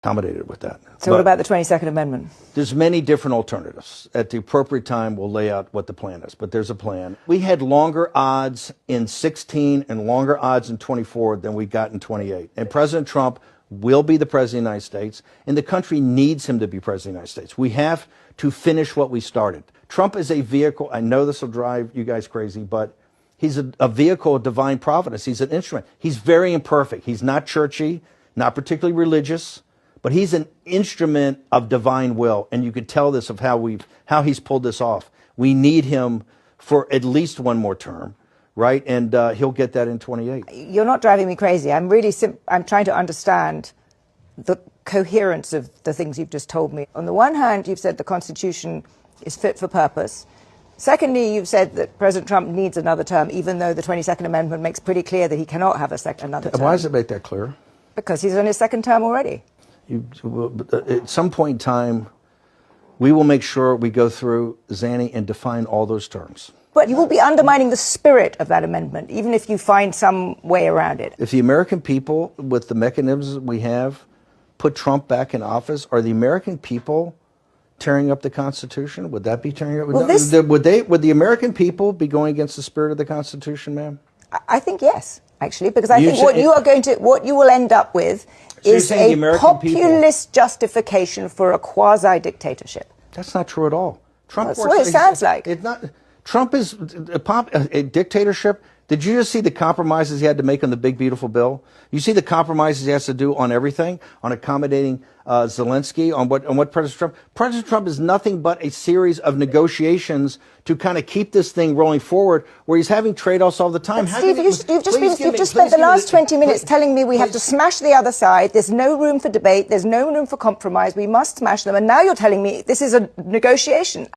accommodated with that. So what about the 22nd Amendment? There's many different alternatives. At the appropriate time, we'll lay out what the plan is, but there's a plan. We had longer odds in 16 and longer odds in 24 than we got in 28. And President Trump will be the President of the United States, and the country needs him to be President of the United States. We have to finish what we started. Trump is a vehicle. I know this will drive you guys crazy, but he's a vehicle of divine providence. He's an instrument. He's very imperfect. He's not churchy, not particularly religious, but he's an instrument of divine will, and you could tell this of how he's pulled this off. We need him for at least one more term, right? And he'll get that in 28. You're not driving me crazy. I'm trying to understand the coherence of the things you've just told me. On the one hand, you've said the Constitution is fit for purpose. Secondly, you've said that President Trump needs another term, even though the 22nd Amendment makes pretty clear that he cannot have another term. Why does it make that clear? Because he's on his second term already. At some point in time, we will make sure we go through, Zanny, and define all those terms. But you will be undermining the spirit of that amendment, even if you find some way around it. If the American people, with the mechanisms we have, put Trump back in office, are the American people tearing up the Constitution? Would that be tearing up? Well, would the American people be going against the spirit of the Constitution, ma'am? I think yes, actually, because I think what you will end up with is a populist justification for a quasi-dictatorship. That's not true at all. Trump That's what it sounds like. It's not. Trump is a dictatorship. Did you just see the compromises he had to make on the big, beautiful bill? You see the compromises he has to do on everything, on accommodating Zelensky, on what President Trump. President Trump is nothing but a series of negotiations to kind of keep this thing rolling forward, where he's having trade-offs all the time. But Steve, you've just spent the last 20 minutes telling me we have to smash the other side. There's no room for debate. There's no room for compromise. We must smash them. And now you're telling me this is a negotiation.